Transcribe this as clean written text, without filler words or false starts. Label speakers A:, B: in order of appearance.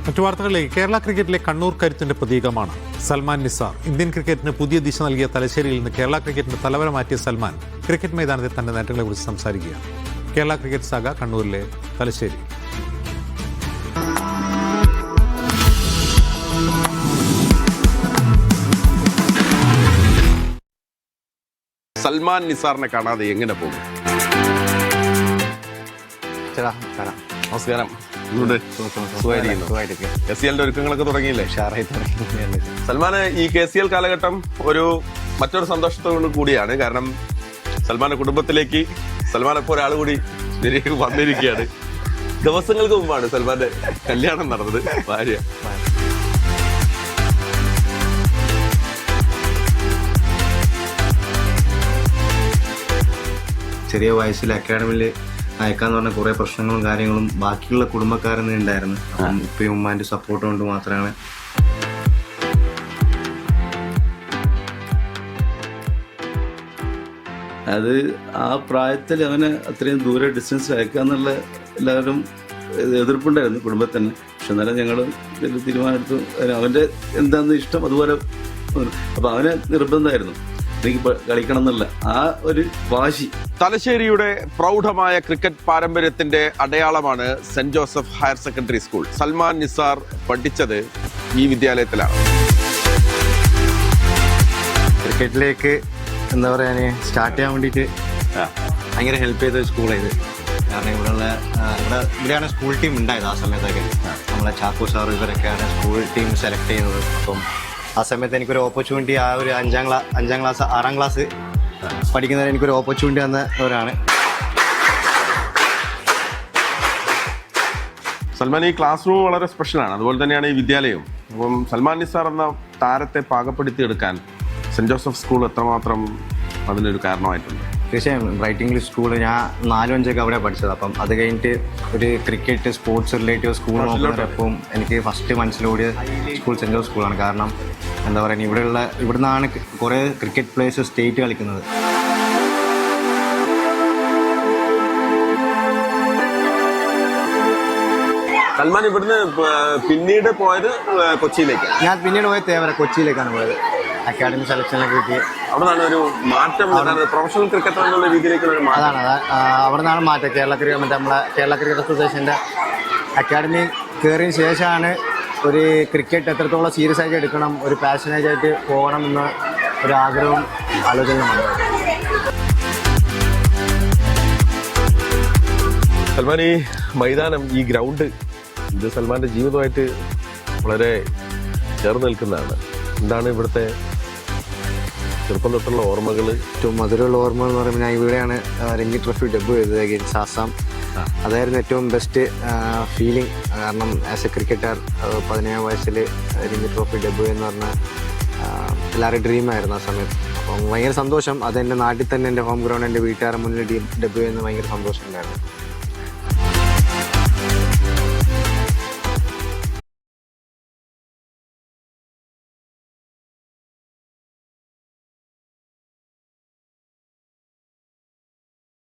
A: മറ്റു വാർത്തകളിലേക്ക് കേരള ക്രിക്കറ്റിലെ കണ്ണൂർ കരുത്തിന്റെ പ്രതീകമാണ് സൽമാൻ നിസാർ. ഇന്ത്യൻ ക്രിക്കറ്റിന് പുതിയ ദിശ നൽകിയ തലശ്ശേരിയിൽ നിന്ന് കേരള ക്രിക്കറ്റിന്റെ തലവര മാറ്റിയ സൽമാൻ ക്രിക്കറ്റ് മൈതാനത്തെ തന്റെ നേട്ടങ്ങളെക്കുറിച്ച് സംസാരിക്കുകയാണ്. കേരള ക്രിക്കറ്റ് സാഗ കണ്ണൂരിലെ തലശ്ശേരി.
B: സൽമാൻ നിസാറിനെ കാണാതെ എങ്ങനെ പോകും? നമസ്കാരം. KCL ഒരുക്കങ്ങളൊക്കെ തുടങ്ങിയില്ലേ? സൽമാന് ഈ KCL കാലഘട്ടം മറ്റൊരു സന്തോഷത്തോടു കൂടിയാണ്. കാരണം സൽമാന്റെ കുടുംബത്തിലേക്ക് സൽമാൻ ഒരാൾ കൂടി വന്നിരിക്കുകയാണ്. ദിവസങ്ങൾക്ക് മുമ്പാണ് സൽമാന്റെ കല്യാണം നടന്നത്. ഭാര്യ
C: ചെറിയ വയസ്സിൽ അക്കാഡമിയിൽ അയക്കാന്ന് പറഞ്ഞ കുറെ പ്രശ്നങ്ങളും കാര്യങ്ങളും ബാക്കിയുള്ള കുടുംബക്കാരൻ ഉണ്ടായിരുന്നു. അപ്പം ഉപ്പയും ഉമ്മാന്റെ സപ്പോർട്ട് കൊണ്ട് മാത്രമാണ്
D: അത് ആ പ്രായത്തിൽ അവനെ അത്രയും ദൂരെ ഡിസ്റ്റൻസിൽ അയക്കാന്നുള്ള എല്ലാവരും എതിർപ്പുണ്ടായിരുന്നു കുടുംബത്തിൽ തന്നെ. പക്ഷെ എന്നാലും ഞങ്ങൾ തീരുമാനമെടുത്തു. അവന്റെ എന്താന്ന് ഇഷ്ടം അതുപോലെ. അപ്പൊ അവന് നിർബന്ധമായിരുന്നു എനിക്ക് കളിക്കണം എന്നുള്ള ആ ഒരു വാശി.
B: തലശ്ശേരിയുടെ പ്രൗഢമായ ക്രിക്കറ്റ് പാരമ്പര്യത്തിന്റെ അടയാളമാണ് saint Joseph higher secondary school. Salman Nisar പഠിച്ചത് ഈ വിദ്യാലയത്തിലാണ്.
C: ക്രിക്കറ്റിലേക്ക് എന്താ പറയാ സ്റ്റാർട്ട് ചെയ്യാൻ വേണ്ടിയിട്ട് ഭയങ്കര ഹെൽപ്പ് ചെയ്ത സ്കൂളായത്. കാരണം ഇവിടെയാണ് സ്കൂൾ ടീം ഉണ്ടായത്. ആ സമയത്തൊക്കെ നമ്മളെ ചാക്കോ സാർ ഇവരൊക്കെയാണ് സ്കൂൾ ടീം സെലക്ട് ചെയ്യുന്നത്. അപ്പം ആ സമയത്ത് എനിക്കൊരു ഓപ്പർച്യൂണിറ്റി, ആ ഒരു 6ാം ക്ലാസ് പഠിക്കുന്നതിന് എനിക്കൊരു ഓപ്പർച്യൂണിറ്റി തന്നവരാണ്.
B: സൽമാൻ, ഈ ക്ലാസ് റൂം വളരെ സ്പെഷ്യലാണ്. അതുപോലെ തന്നെയാണ് ഈ വിദ്യാലയവും. അപ്പം സൽമാൻ നിസാർ എന്ന താരത്തെ പാകപ്പെടുത്തിയെടുക്കാൻ സെന്റ് ജോസഫ് സ്കൂൾ എത്രമാത്രം അതിനൊരു കാരണമായിട്ടുണ്ട്?
C: തീർച്ചയായും ബ്രൈറ്റ് ഇംഗ്ലീഷ് സ്കൂൾ ഞാൻ 4-5 അവിടെ പഠിച്ചത്. അപ്പം അത് കഴിഞ്ഞിട്ട് ഒരു ക്രിക്കറ്റ് സ്പോർട്സ് റിലേറ്റീവ് സ്കൂൾ നോക്കുന്നവരപ്പം എനിക്ക് ഫസ്റ്റ് മനസ്സിലോടിയ സ്കൂൾ സെന്റ് ജോസഫ് സ്കൂളാണ്. കാരണം എന്താ പറയുക, ഇവിടുന്നാണ് കുറേ ക്രിക്കറ്റ് പ്ലേയേഴ്സ് സ്റ്റേറ്റ് കളിക്കുന്നത്.
B: സൽമാൻ ഇവിടുന്ന് പിന്നീട് പോയത് കൊച്ചിയിലേക്ക്?
C: ഞാൻ പിന്നീട് പോയത് കൊച്ചിയിലേക്കാണ് പോയത്. അക്കാഡമി സെലക്ഷനിലൊക്കെ കിട്ടി.
B: അവിടെ നിന്നാണ് ഒരു മാറ്റം, പ്രൊഫഷണൽ ക്രിക്കറ്റർ എന്നുള്ള രീതിയിലേക്ക്
C: അതാണ് അവിടെ നിന്നാണ് മാറ്റം. നമ്മളെ കേരള ക്രിക്കറ്റ് അസോസിയേഷൻ്റെ അക്കാഡമി കയറിയ ശേഷമാണ് ഒരു ക്രിക്കറ്റ് എത്രത്തോളം സീരിയസ് ആയിട്ട് എടുക്കണം, ഒരു പാഷനേറ്റ് ആയിട്ട് പോകണം എന്ന ഒരു ആഗ്രഹവും ആലോചനയുമാണ്.
B: സൽമാൻ, ഈ മൈതാനം, ഈ ഗ്രൗണ്ട്, ഇത് സൽമാന്റെ ജീവിതമായിട്ട് വളരെ ചേർന്ന് നിൽക്കുന്നതാണ്. എന്താണ് ഇവിടുത്തെ ചെറുപ്പം തൊട്ടുള്ള ഓർമ്മകൾ?
C: ഏറ്റവും മധുരമുള്ള ഓർമ്മ എന്ന് പറയുമ്പോൾ ഞാൻ ഇവിടെയാണ് രഞ്ജി ട്രോഫി ഡെബ്യൂ ചെയ്തത് അഗെയിൻസ്റ്റ് ആസാം. അതായിരുന്നു ഏറ്റവും ബെസ്റ്റ് ഫീലിംഗ്. കാരണം ആസ് എ ക്രിക്കറ്റർ 17 വയസ്സിൽ രഞ്ജി ട്രോഫി ഡെബ്യൂ എന്ന് പറഞ്ഞാൽ എല്ലാവരുടെയും ഡ്രീമായിരുന്നു ആ സമയത്ത്. അപ്പം ഭയങ്കര സന്തോഷം. അതെൻ്റെ നാട്ടിൽ തന്നെ എൻ്റെ ഹോം ഗ്രൗണ്ട്, എൻ്റെ വീട്ടുകാരുടെ മുന്നിൽ ഡെബ്യൂ ചെയ്യുന്നത് ഭയങ്കര സന്തോഷം ഉണ്ടായിരുന്നു.